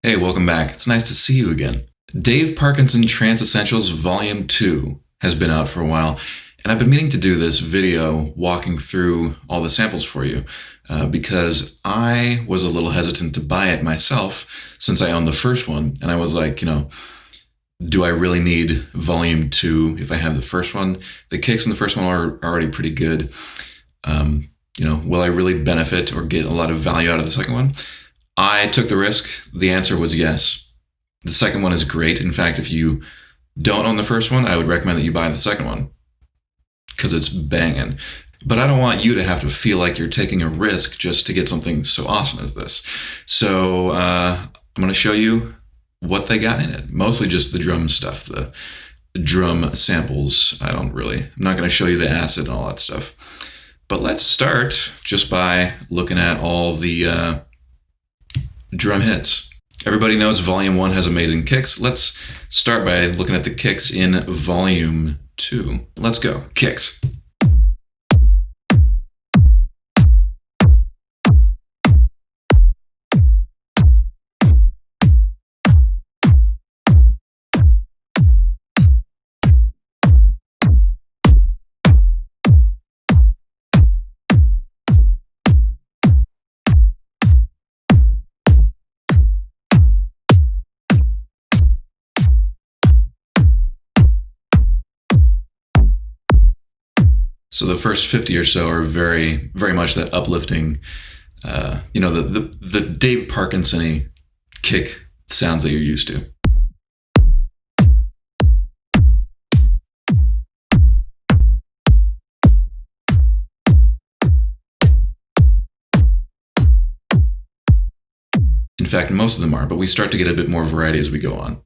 Hey, welcome back. It's nice to see you again. Dave Parkinson Trance Essentials Volume 2 has been out for a while, and I've been meaning to do this video walking through all the samples for you because I was a little hesitant to buy it myself since I own the first one, and I was like, do I really need Volume 2 if I have the first one? The kicks in the first one are already pretty good. Will I really benefit or get a lot of value out of the second one? I took the risk. The answer was yes. The second one is great. In fact, if you don't own the first one, I would recommend that you buy the second one because it's banging. But I don't want you to have to feel like you're taking a risk just to get something so awesome as this. So I'm going to show you what they got in it. Mostly just the drum stuff, the drum samples. I'm not going to show you the acid and all that stuff. But let's start just by looking at all the drum hits. Everybody knows Volume 1 has amazing kicks. Let's start by looking at the kicks in Volume 2. Let's go. Kicks. So the first 50 or so are very, very much that uplifting, the Dave Parkinson-y kick sounds that you're used to. In fact, most of them are, but we start to get a bit more variety as we go on.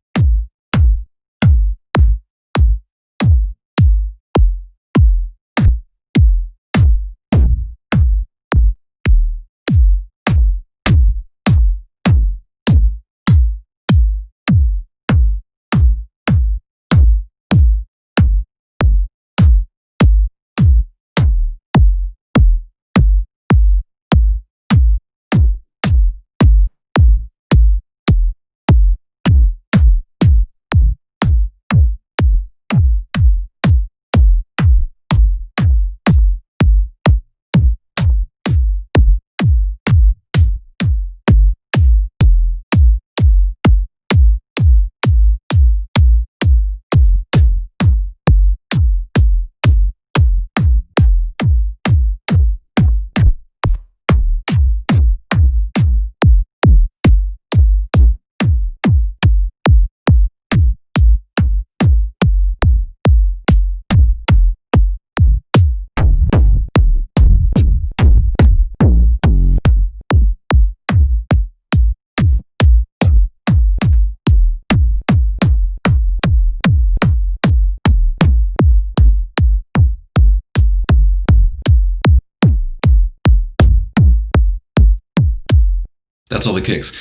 That's all the kicks.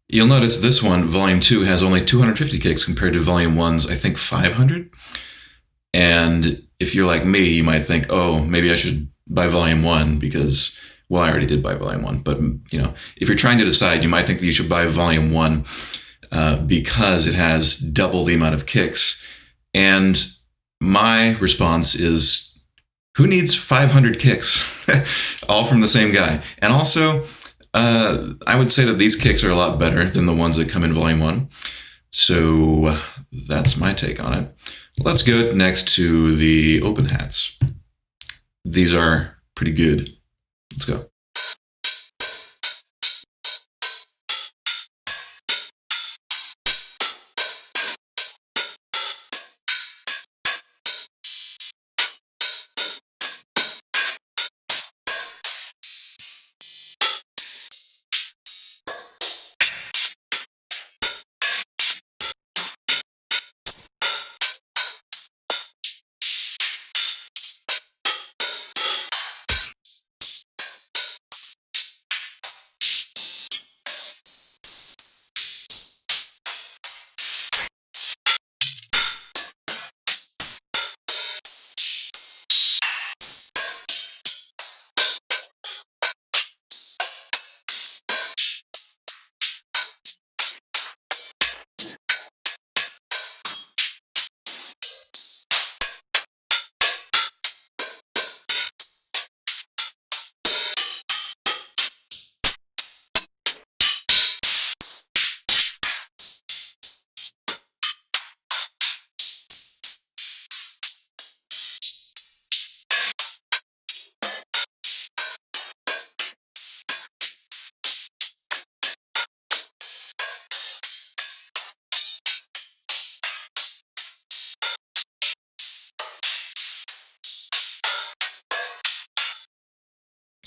You'll notice this one, Volume 2, has only 250 kicks compared to Volume 1's, I think, 500. And if you're like me, you might think, oh, maybe I should buy Volume 1 because, well, I already did buy Volume 1. But, if you're trying to decide, you might think that you should buy Volume 1 because it has double the amount of kicks. And my response is, who needs 500 kicks? All from the same guy. And also, I would say that these kicks are a lot better than the ones that come in Volume 1. So that's my take on it. Let's go next to the open hats. These are pretty good. Let's go.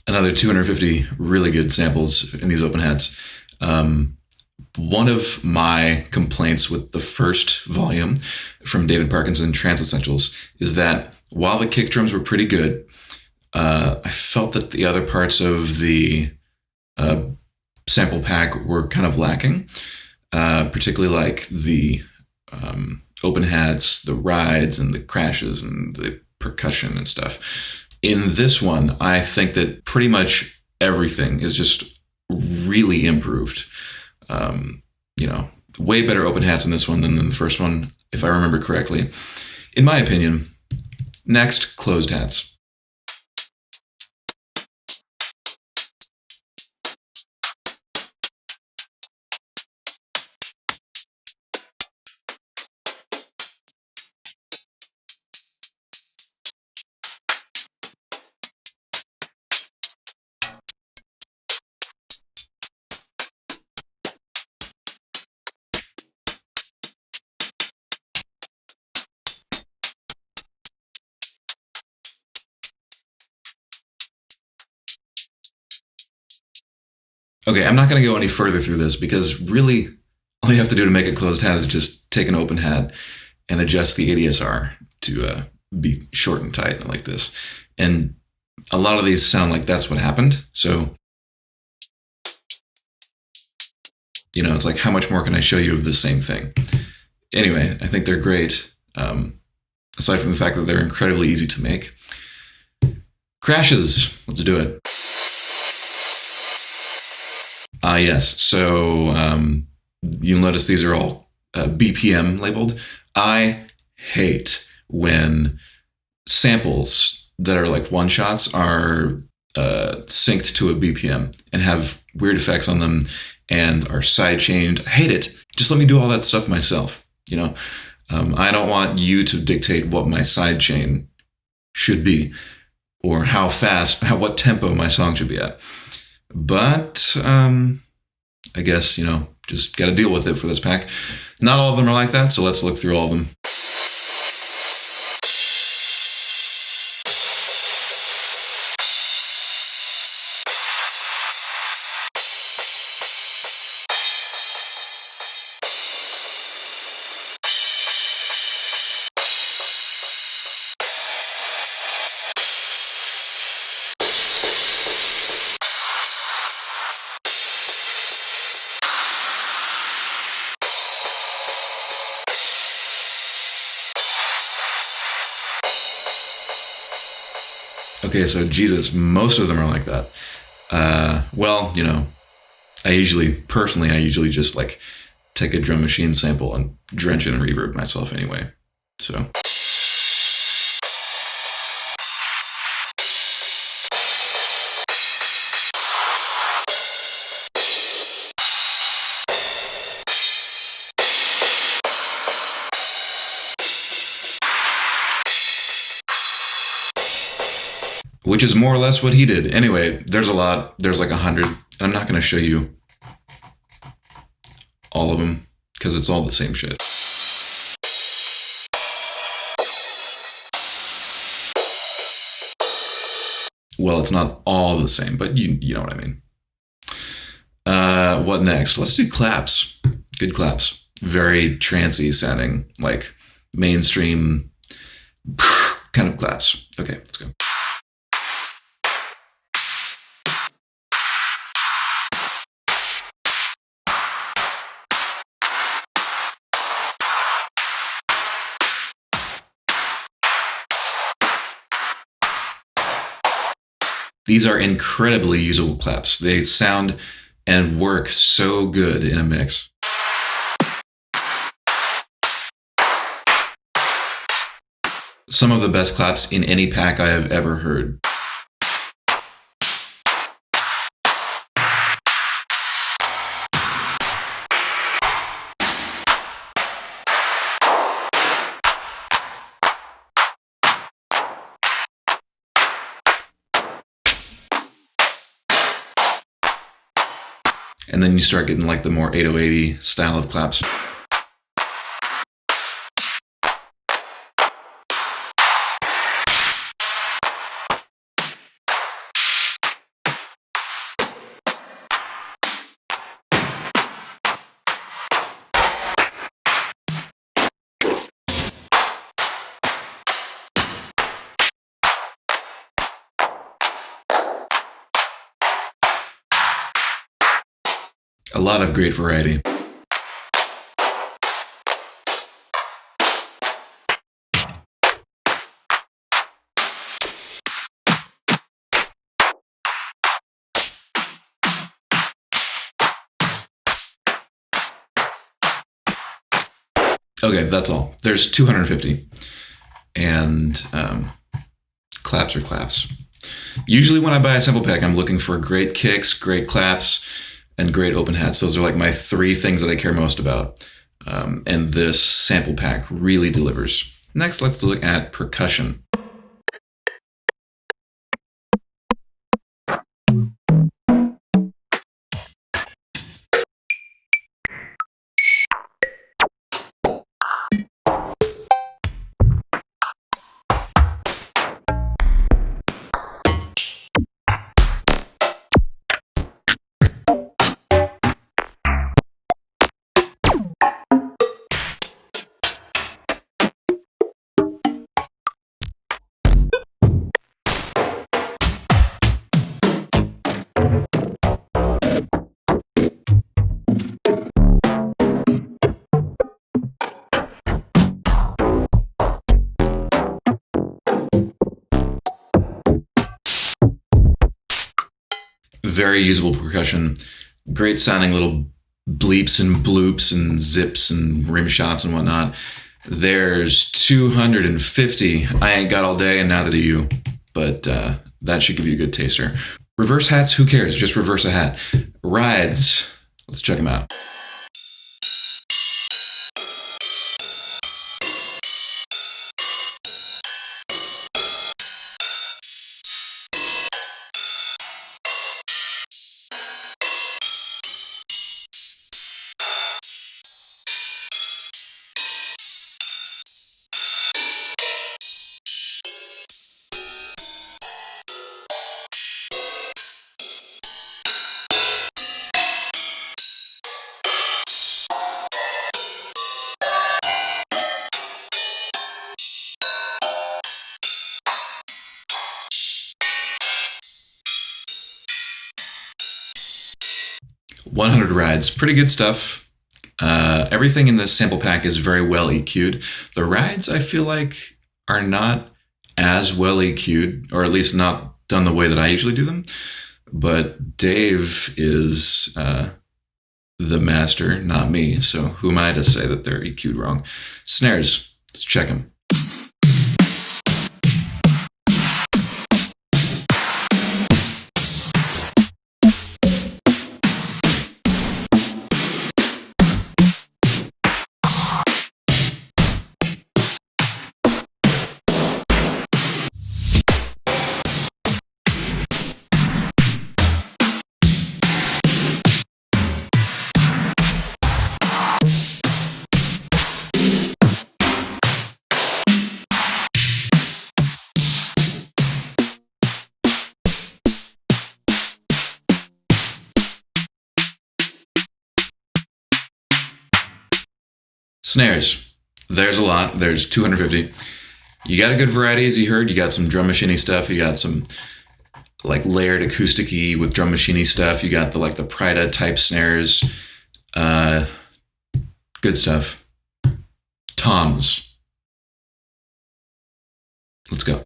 Another 250 really good samples in these open hats. One of my complaints with the first volume from Dave Parkinson Trance Essentials is that while the kick drums were pretty good, I felt that the other parts of the sample pack were kind of lacking, particularly like the open hats, the rides, and the crashes, and the percussion and stuff. In this one, I think that pretty much everything is just really improved. Way better open hats in this one than in the first one, if I remember correctly. In my opinion. Next, closed hats. Okay, I'm not going to go any further through this because really all you have to do to make a closed hat is just take an open hat and adjust the ADSR to be short and tight like this. And a lot of these sound like that's what happened. So, it's like, how much more can I show you of the same thing? Anyway, I think they're great. Aside from the fact that they're incredibly easy to make. Crashes, let's do it. Yes, so you'll notice these are all BPM labeled. I hate when samples that are like one-shots are synced to a BPM and have weird effects on them and are side-chained. I hate it. Just let me do all that stuff myself, I don't want you to dictate what my sidechain should be or how fast, what tempo my song should be at. But I guess, just got to deal with it for this pack. Not all of them are like that, so let's look through all of them. Okay, so Jesus, most of them are like that. I usually just like take a drum machine sample and drench it in reverb myself anyway. So. Which is more or less what he did. Anyway, there's a lot. There's like 100. I'm not going to show you all of them because it's all the same shit. Well, it's not all the same, but you know what I mean. What next? Let's do claps. Good claps. Very trancey sounding, like mainstream kind of claps. Okay, let's go. These are incredibly usable claps. They sound and work so good in a mix. Some of the best claps in any pack I have ever heard. And then you start getting like the more 808-y style of claps. A lot of great variety. Okay, that's all. There's 250. And claps are claps. Usually when I buy a sample pack, I'm looking for great kicks, great claps, and great open hats. Those are like my three things that I care most about. And this sample pack really delivers. Next, let's look at percussion. Very usable percussion, great sounding little bleeps and bloops and zips and rim shots and whatnot. There's 250. I ain't got all day and neither do you, but that should give you a good taster. Reverse hats, who cares? Just reverse a hat. Rides, let's check them out. $100 rides, pretty good stuff. Everything in this sample pack is very well EQ'd. The rides, I feel like, are not as well EQ'd, or at least not done the way that I usually do them. But Dave is the master, not me. So who am I to say that they're EQ'd wrong? Snares, let's check them. Snares, there's a lot. There's 250. You got a good variety, as you heard. You got some drum machine-y stuff. You got some like layered acoustic-y with drum machine-y stuff. You got the Prida type snares. Good stuff. Toms. Let's go.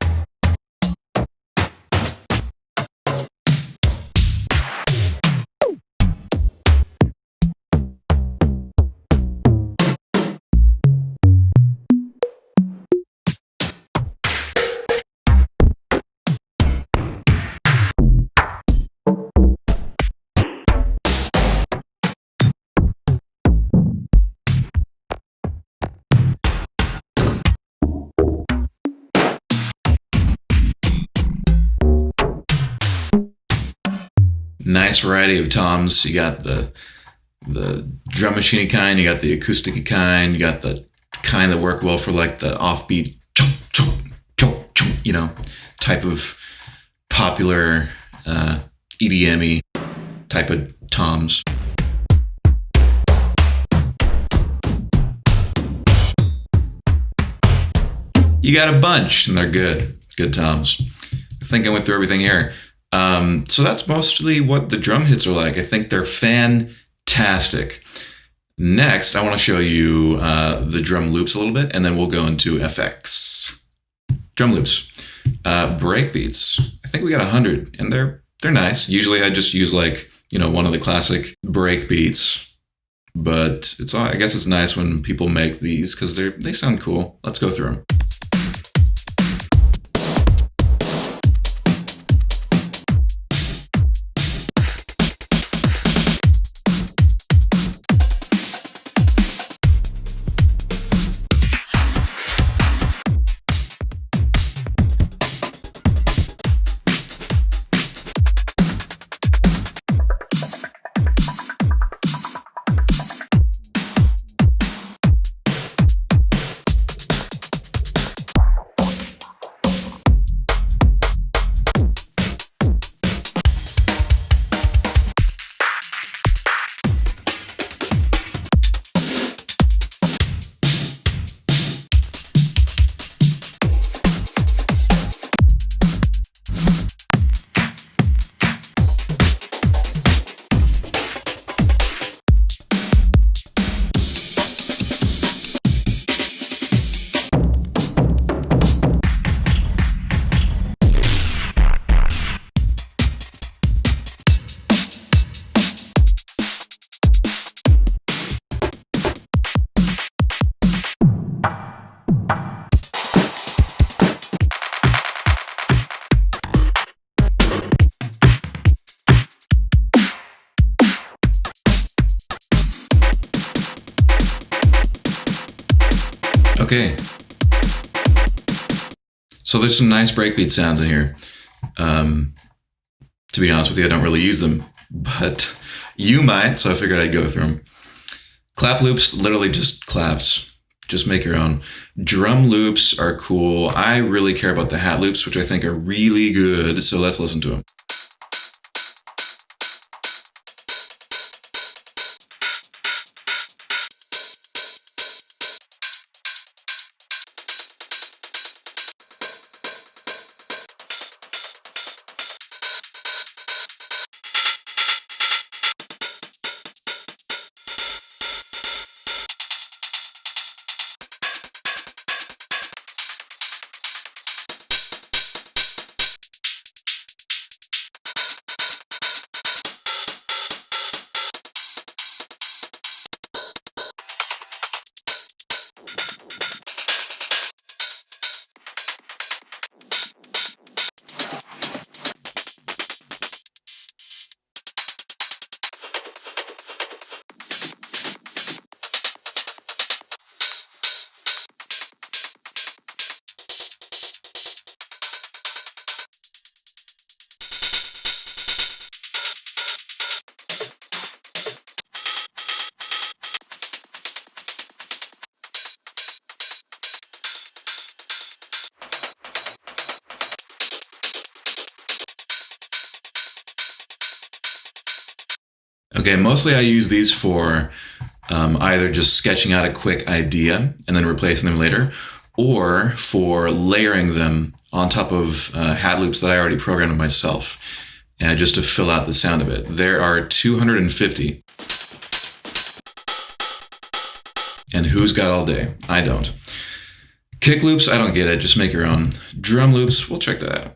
Nice variety of toms. You got the drum machine kind, you got the acoustic kind, you got the kind that work well for like the offbeat, type of popular EDM-y type of toms. You got a bunch, and they're good. Good toms. I think I went through everything here. So that's mostly what the drum hits are like. I think they're fantastic. Fantastic. Next, I want to show you the drum loops a little bit, and then we'll go into FX. Drum loops. Breakbeats. I think we got 100, and they're nice. Usually I just use like, one of the classic breakbeats, but I guess it's nice when people make these because they sound cool. Let's go through them. Okay, so there's some nice breakbeat sounds in here. To be honest with you, I don't really use them, but you might, so I figured I'd go through them. Clap loops, literally just claps. Just make your own. Drum loops are cool. I really care about the hat loops, which I think are really good, so let's listen to them. Okay, mostly I use these for either just sketching out a quick idea and then replacing them later, or for layering them on top of hat loops that I already programmed myself, and just to fill out the sound of it. There are 250. And who's got all day? I don't. Kick loops, I don't get it, just make your own. Drum loops, we'll check that out.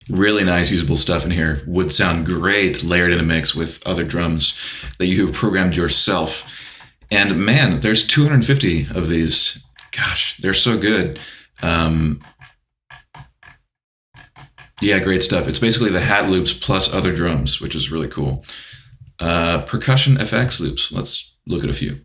Really nice usable stuff in here. Would sound great layered in a mix with other drums that you have programmed yourself. And man, there's 250 of these. Gosh, they're so good. Yeah, great stuff. It's basically the hat loops plus other drums, which is really cool. Percussion FX Loops. Let's look at a few.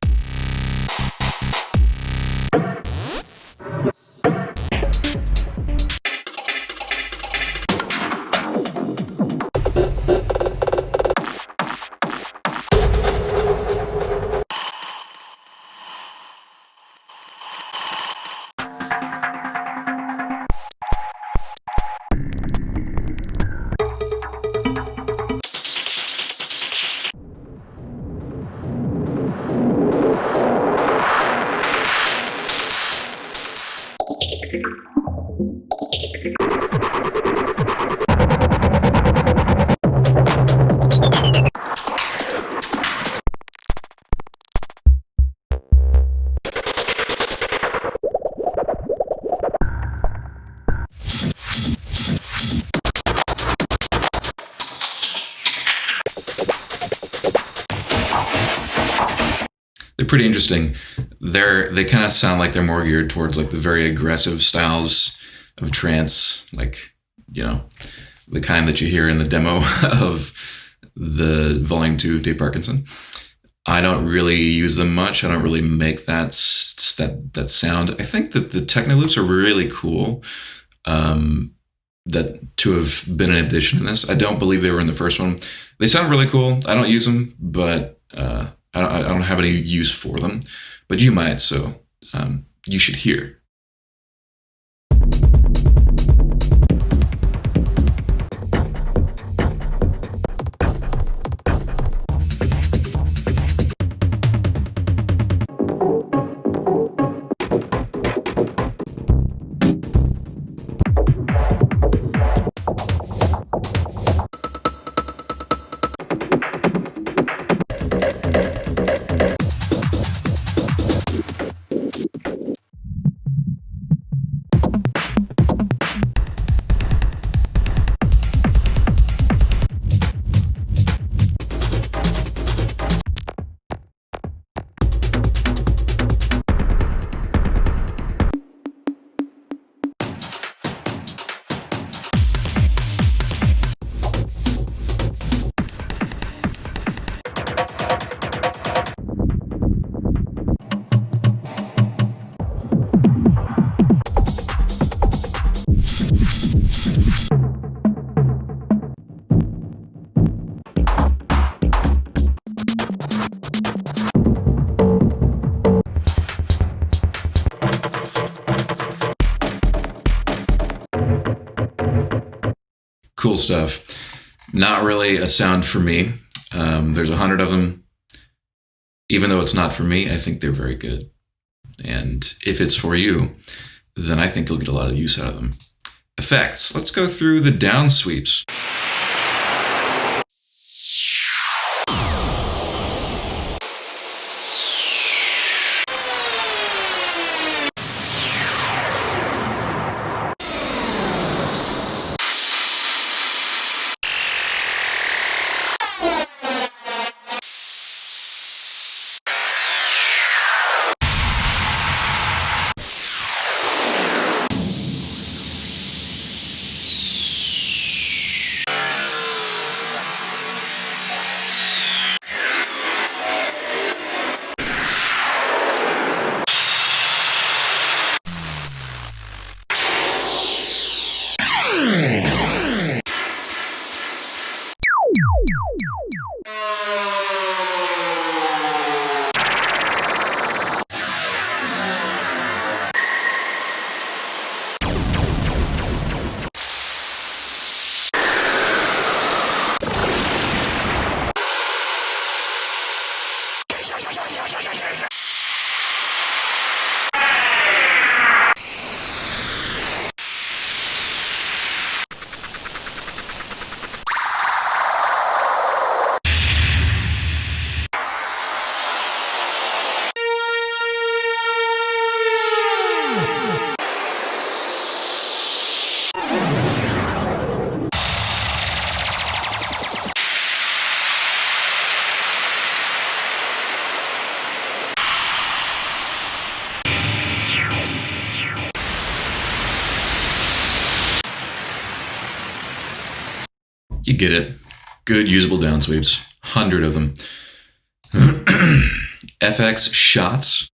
They're pretty interesting. They kind of sound like they're more geared towards like the very aggressive styles of trance, like, you know, the kind that you hear in the demo of the Volume 2 Dave Parkinson. I don't really use them much. I don't really make that sound. I think that the Techno Loops are really cool. That to have been an addition in this. I don't believe they were in the first one. They sound really cool. I don't use them, but I don't have any use for them. But you might, so you should hear. Cool stuff. Not really a sound for me. There's 100 of them. Even though it's not for me, I think they're very good. And if it's for you, then I think you'll get a lot of use out of them. Effects. Let's go through the down sweeps. You get it. Good usable down sweeps. 100 of them. FX shots.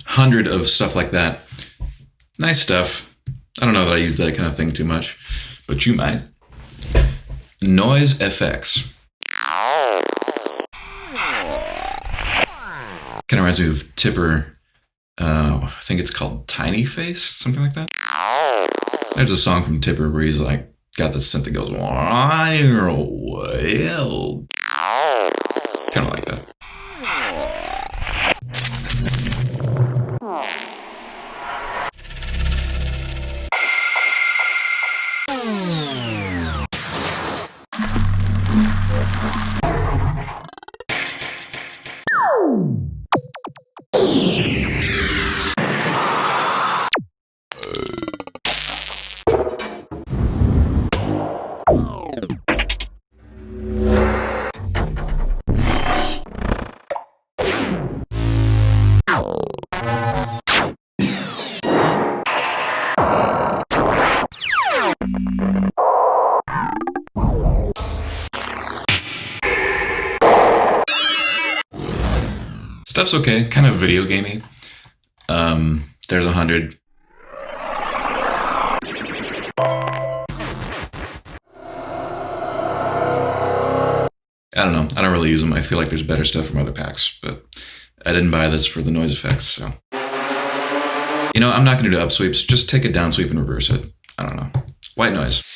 Hundred of stuff like that. Nice stuff. I don't know that I use that kind of thing too much. but you might. Noise FX. Kind of reminds me of Tipper. I think it's called Tiny Face, something like that. There's a song from Tipper where he's like got this synth that goes wild. Kind of like that. Stuff's okay, kind of video gamey. There's 100. I don't know. I don't really use them. I feel like there's better stuff from other packs, but I didn't buy this for the noise effects, so. You know, I'm not going to do up sweeps. Just take a down sweep and reverse it. I don't know. White noise.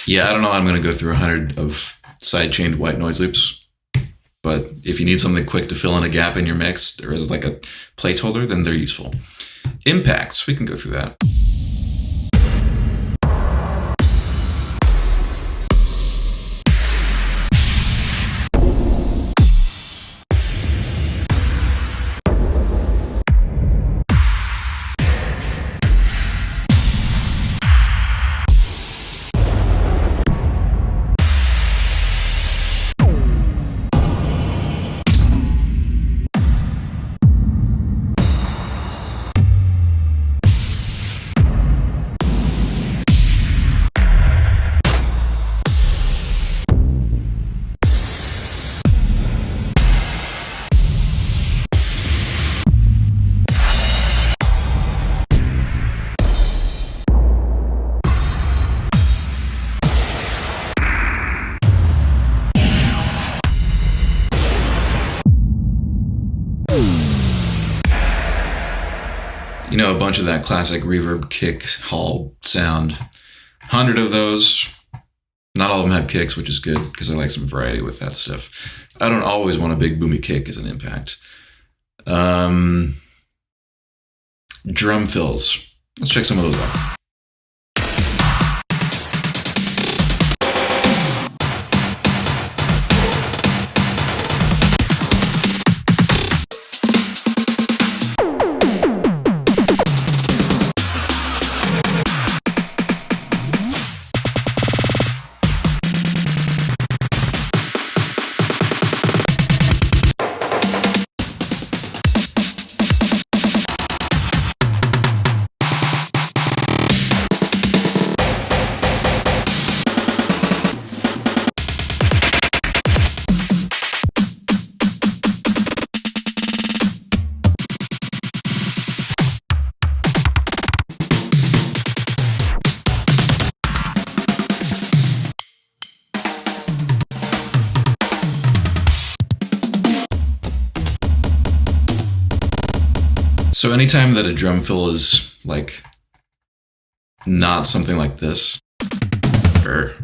Yeah, I don't know. I'm going to go through 100 of side-chained white noise loops. But if you need something quick to fill in a gap in your mix, or as like a placeholder, then they're useful. Impacts, we can go through that. You know, a bunch of that classic reverb kick hall sound. 100 of those. Not all of them have kicks, which is good because I like some variety with that stuff. I don't always want a big boomy kick as an impact. Drum fills. Let's check some of those out. So anytime that a drum fill is like not something like this, or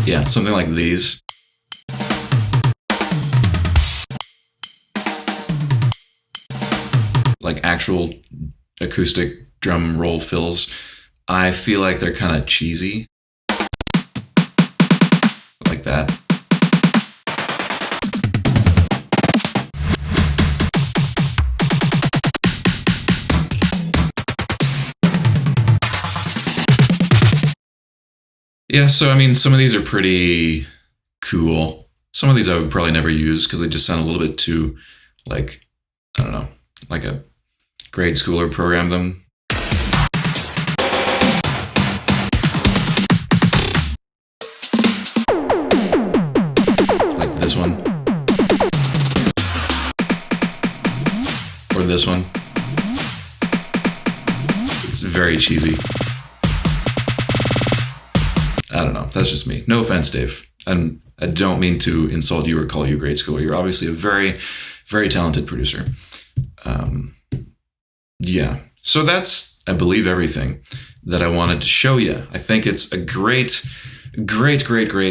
yeah, something like these. Like actual acoustic drum roll fills, I feel like they're kind of cheesy. Like that. Yeah, so I mean, some of these are pretty cool. Some of these I would probably never use because they just sound a little bit too, like, I don't know, like a grade schooler programmed them. Like this one. Or this one. It's very cheesy. I don't know. That's just me. No offense, Dave. And I don't mean to insult you or call you a grade schooler. You're obviously a very, very talented producer. Yeah. So that's, I believe, everything that I wanted to show you. I think it's a great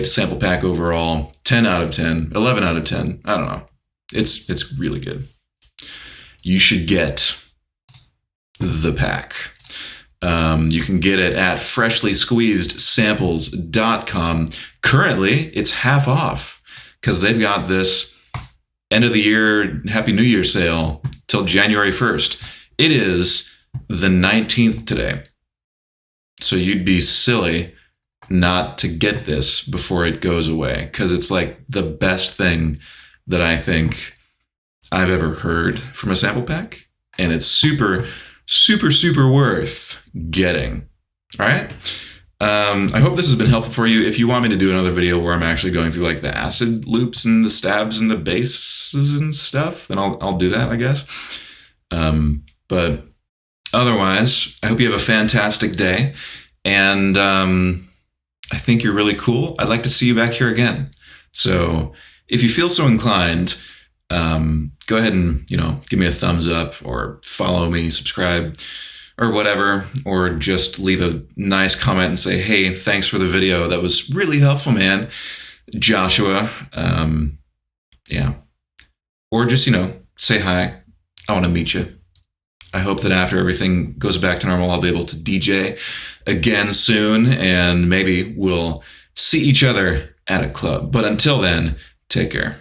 sample pack overall. 10 out of 10, 11 out of 10. I don't know. It's really good. You should get the pack. You can get it at freshlysqueezedsamples.com. Currently, it's half off because they've got this end of the year Happy New Year sale till January 1st. It is the 19th today. So you'd be silly not to get this before it goes away because it's like the best thing that I think I've ever heard from a sample pack. And it's super worth getting. All right. I hope this has been helpful for you. If you want me to do another video where I'm actually going through like the acid loops and the stabs and the basses and stuff, then I'll do that, I guess. But otherwise, I hope you have a fantastic day. And I think you're really cool. I'd like to see you back here again. So if you feel so inclined, go ahead and, give me a thumbs up or follow me, subscribe or whatever, or just leave a nice comment and say, hey, thanks for the video. That was really helpful, man. Joshua. Yeah. Or just, say hi. I want to meet you. I hope that after everything goes back to normal, I'll be able to DJ again soon, and maybe we'll see each other at a club. But until then, take care.